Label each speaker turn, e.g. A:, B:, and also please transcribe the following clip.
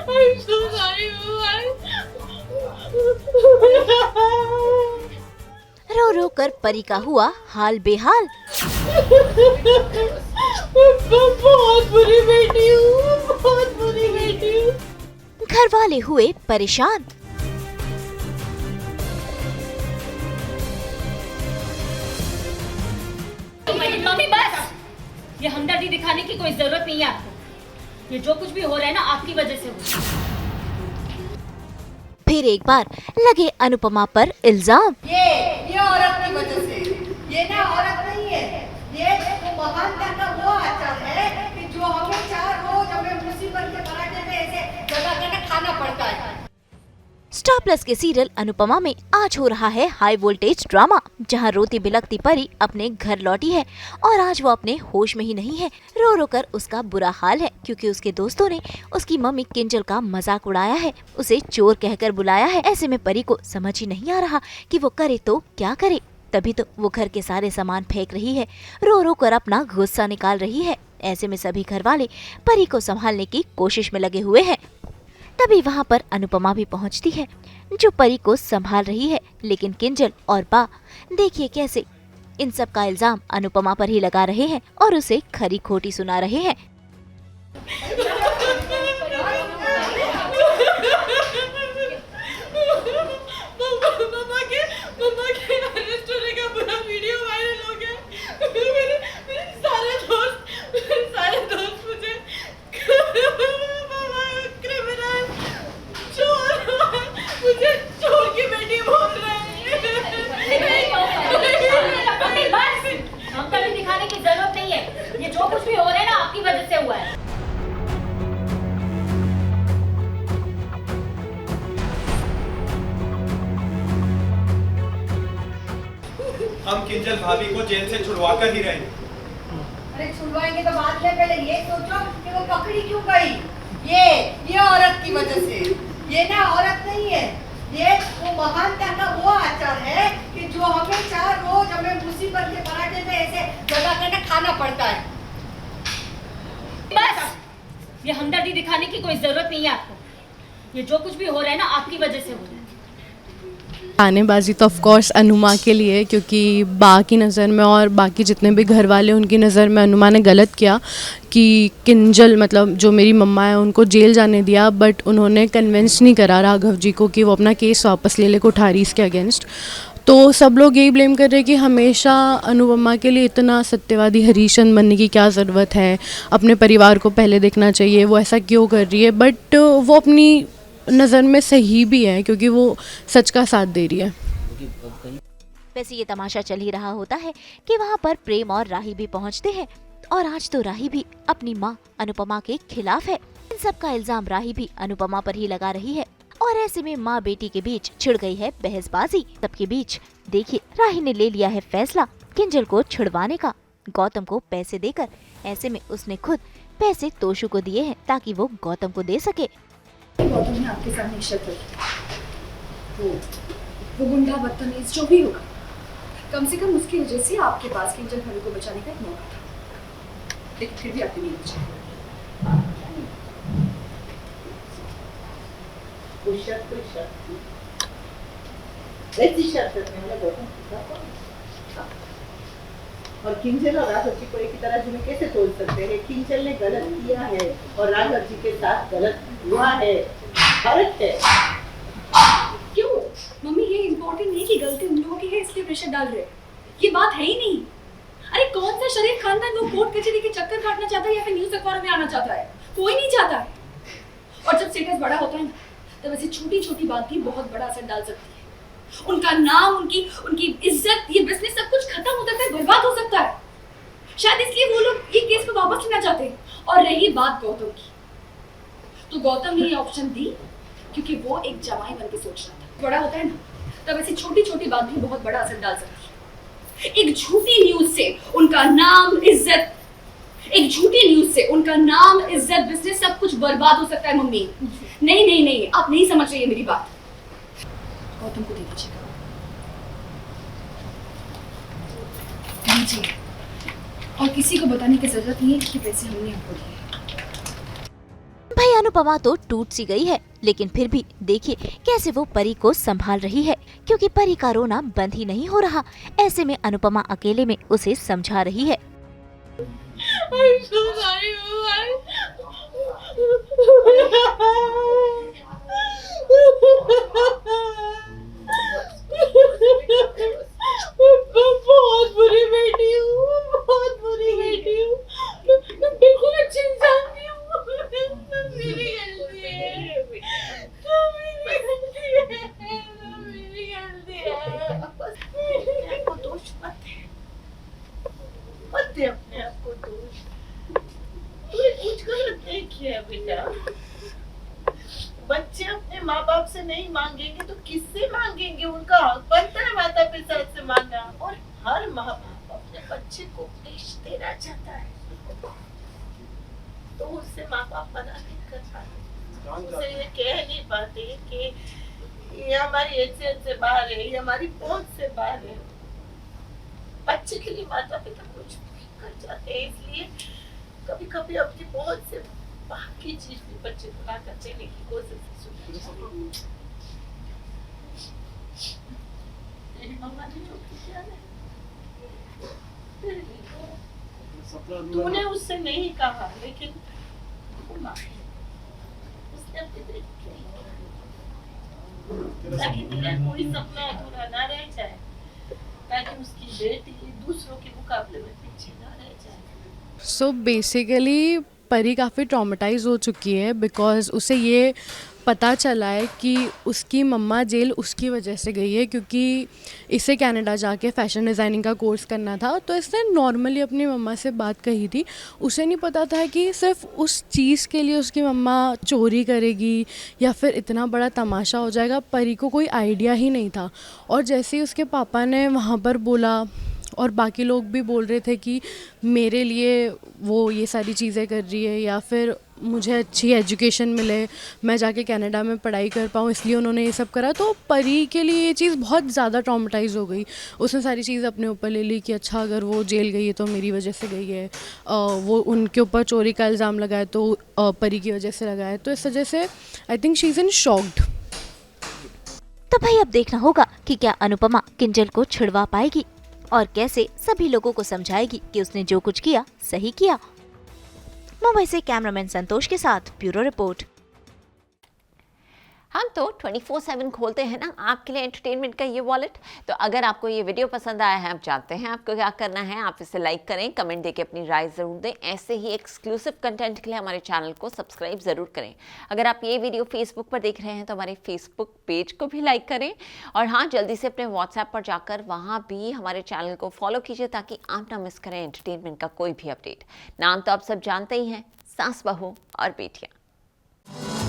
A: I'm so sorry,
B: रो रो कर परी का हुआ हाल बेहाल।
A: बहुत बुरी बेटी हूँ, बहुत बुरी बेटी हूँ।
B: घर वाले हुए परेशान।
C: मम्मी बस, ये हमदर्दी दिखाने की कोई जरूरत नहीं है आपको। ये जो कुछ भी हो रहा है ना आपकी वजह से हो रहा है।
B: फिर एक बार लगे अनुपमा पर इल्जाम।
D: ये औरत की वजह से, ये ना औरत नहीं है, ये वो महानता का वो आचार है कि जो हमें रोज हमें मुसीबत के पराठे में ऐसे जगह जगह खाना पड़ता है।
B: स्टार प्लस के सीरियल अनुपमा में आज हो रहा है हाई वोल्टेज ड्रामा, जहां रोती बिलखती परी अपने घर लौटी है और आज वो अपने होश में ही नहीं है। रो रो कर उसका बुरा हाल है क्योंकि उसके दोस्तों ने उसकी मम्मी किंजल का मजाक उड़ाया है, उसे चोर कहकर बुलाया है। ऐसे में परी को समझ ही नहीं आ रहा कि वो करे तो क्या करे। तभी तो वो घर के सारे सामान फेंक रही है, रो रो कर अपना गुस्सा निकाल रही है। ऐसे में सभी घर वाले परी को संभालने की कोशिश में लगे हुए हैं। तभी वहाँ पर अनुपमा भी पहुँचती है जो परी को संभाल रही है, लेकिन किंजल और बा देखिए कैसे इन सब का इल्जाम अनुपमा पर ही लगा रहे हैं और उसे खरी खोटी सुना रहे हैं।
A: मम्मा के अरेस्ट होने का पूरा वीडियो वायरल हो गया। मेरे सारे दोस्त मुझे क्रिमिनल, चोर, मुझे चोर की बेटी बोल रहे हैं।
C: हमदर्दी दिखाने की जरूरत नहीं है। ये जो कुछ भी हो रहा है ना आपकी वजह से हुआ है।
E: हम किंजल भाभी को जेल से छुड़वा कर ही रहे।
D: अरे छुड़वाएंगे तो बाद में, पहले ये सोचो कि वो पकड़ी क्यों गई। ये औरत की वजह से, ये ना औरत नहीं है, ये वो महानता का वो आचार है कि जो हमें रोज हमें मुसीबत के पराठे में ऐसे जगह जगह खाना पड़ता है।
C: बस, ये हमदर्दी दिखाने की कोई जरूरत नहीं है आपको। ये जो कुछ भी हो रहा है ना आपकी वजह से हो रहा है।
F: आनेबाजी तो ऑफ कोर्स अनुमा के लिए, क्योंकि बा की नज़र में और बाकी जितने भी घर वाले उनकी नज़र में अनुमा ने गलत किया कि किंजल मतलब जो मेरी मम्मा है उनको जेल जाने दिया, बट उन्होंने कन्विंस नहीं करा राघव जी को कि वो अपना केस वापस ले कोठारी इसके अगेंस्ट। तो सब लोग यही ब्लेम कर रहे हैं कि हमेशा अनुपमा के लिए इतना सत्यवादी हरीशन बनने की क्या ज़रूरत है, अपने परिवार को पहले देखना चाहिए, वो ऐसा क्यों कर रही है। बट वो अपनी नज़र में सही भी है क्योंकि वो सच का साथ दे रही है।
B: वैसे ये तमाशा चल ही रहा होता है कि वहाँ पर प्रेम और राही भी पहुँचते हैं और आज तो राही भी अपनी माँ अनुपमा के खिलाफ है। इन सब का इल्जाम राही भी अनुपमा पर ही लगा रही है और ऐसे में माँ बेटी के बीच छिड़ गई है बहसबाजी। सबके बीच देखिए राही ने ले लिया है फैसला किंजल को छुड़वाने का, गौतम को पैसे देकर। ऐसे में उसने खुद पैसे तोशु को दिए हैं ताकि वो गौतम को दे सके।
G: गौतम ने आपके सामने शर्त रखी, वो गुंडा बदतमीज जो भी होगा, कम से कम उसकी वजह से आपके पास किंजल भाभी को बचाने का एक मौका था, लेकिन फिर भी आपने नहीं बचाया।
H: और किंजल और राघव जी को एक ही तरह जी में कैसे तोड़ सकते हैं? किंजल ने गलत किया है और राघव जी के साथ गलत हुआ है, फर्क है।
G: क्यों मम्मी, ये इम्पोर्टेंट नहीं कि गलती उन लोगों की है इसलिए प्रेशर डाल रहे, ये बात है ही नहीं। अरे कौन सा शरीफ खानदान वो कोर्ट कचहरी के चक्कर काटना चाहता है या फिर न्यूज़ अखबारों में आना चाहता है? कोई नहीं चाहता है। और जब स्टेटस बड़ा होता है ना, तब ऐसी छोटी छोटी बात भी बहुत बड़ा असर डाल सकती है। उनका नाम, उनकी इज्जत, ये बिजनेस सब कुछ खत्म हो सकता है, बर्बाद हो सकता है। शायद इसलिए वो लोग ये केस को वापस लेना चाहते हैं। और रही बात गौतम की, तो गौतम ने ये ऑप्शन दी क्योंकि वो एक जमाई बन के सोच रहा था। बड़ा होता है ना, तब ऐसी छोटी छोटी बात भी बहुत बड़ा असर डाल सकती है। एक झूठी न्यूज से उनका नाम, इज्जत, एक झूठी न्यूज से उनका नाम, इज्जत, बिजनेस सब कुछ बर्बाद हो सकता है। मम्मी नहीं नहीं नहीं, आप नहीं समझ रही है मेरी बात। गौतम को दे दीजिएगा। लीजिए, और किसी को बताने की जरूरत नहीं है कि पैसे हमने आपको दिए।
B: भाई ये अनुपमा तो टूट सी गई है, लेकिन फिर भी देखिए कैसे वो परी को संभाल रही है, क्योंकि परी का रोना बंद ही नहीं हो रहा। ऐसे में अनुपमा अकेले में उसे समझा रही है।
A: I'm so sorry, बहुत बुरी बेटी हूँ, बहुत बुरी बेटी हूँ। मैं बिल्कुल अच्छी इंसान नहीं हूँ। मेरी गलती है, मेरी गलती है।
H: अपने आप को दोष मत दे अपने आप को दोष। तूने कुछ गलत नहीं किया बेटा। बच्चे अपने माँ बाप से नहीं मांगेंगे तो किससे मांगेंगे? उनका हक बनता है माता पिता से मांगना। और हर माँ बाप अपने बच्चे को उपदेश देना चाहता है, तो उससे माँ बाप मना नहीं कर पाते, उसे ये कह नहीं पाते कि ये हमारी हैसियत से बाहर है, ये हमारी पहुंच से बाहर है। बच्चे के लिए माता पिता कुछ भी कर जाते हैं, इसलिए कभी कभी अपनी पहुंच से बाहर की चीज भी बच्चे को ना कर देने की कोशिश। तेरी मम्मा ने जो किया है तेरे लिए, तूने उससे नहीं कहा, लेकिन वो माँ है, उसने अपने दिल की ताकि तेरा कोई सपना अधूरा ना रह जाए, ताकि उसकी बेटी दूसरों के मुकाबले में पीछे ना रह जाए।
F: सो बेसिकली परी काफ़ी ट्रॉमेटाइज हो चुकी है, बिकॉज़ उसे ये पता चला है कि उसकी मम्मा जेल उसकी वजह से गई है, क्योंकि इसे कनाडा जाके फ़ैशन डिज़ाइनिंग का कोर्स करना था। तो इसने नॉर्मली अपनी मम्मा से बात कही थी। उसे नहीं पता था कि सिर्फ उस चीज़ के लिए उसकी मम्मा चोरी करेगी या फिर इतना बड़ा तमाशा हो जाएगा। परी को कोई आइडिया ही नहीं था। और जैसे ही उसके पापा ने वहाँ पर बोला और बाकी लोग भी बोल रहे थे कि मेरे लिए वो ये सारी चीज़ें कर रही है या फिर मुझे अच्छी एजुकेशन मिले, मैं जाके कनाडा में पढ़ाई कर पाऊँ, इसलिए उन्होंने ये सब करा। तो परी के लिए ये चीज़ बहुत ज़्यादा ट्रॉमेटाइज़ हो गई। उसने सारी चीज़ अपने ऊपर ले ली कि अच्छा अगर वो जेल गई है तो मेरी वजह से गई है, वो उनके ऊपर चोरी का इल्ज़ाम लगाए तो परी की वजह से लगाए। तो इस वजह से I think she is in shocked.
B: तो भाई अब देखना होगा कि क्या अनुपमा किंजल को छुड़वा पाएगी और कैसे सभी लोगों को समझाएगी कि उसने जो कुछ किया सही किया। मुंबई से कैमरामैन संतोष के साथ ब्यूरो रिपोर्ट।
I: हम तो 24/7 खोलते हैं ना आपके लिए एंटरटेनमेंट का ये वॉलेट। तो अगर आपको ये वीडियो पसंद आया है, आप जानते हैं आपको क्या करना है, आप इसे लाइक करें, कमेंट देके अपनी राय ज़रूर दें। ऐसे ही एक्सक्लूसिव कंटेंट के लिए हमारे चैनल को सब्सक्राइब ज़रूर करें। अगर आप ये वीडियो फेसबुक पर देख रहे हैं तो हमारे फेसबुक पेज को भी लाइक करें। और हाँ, जल्दी से अपने व्हाट्सएप पर जाकर वहाँ भी हमारे चैनल को फॉलो कीजिए ताकि आप ना मिस करें एंटरटेनमेंट का कोई भी अपडेट। नाम तो आप सब जानते ही हैं, सास बहू और बेटियाँ।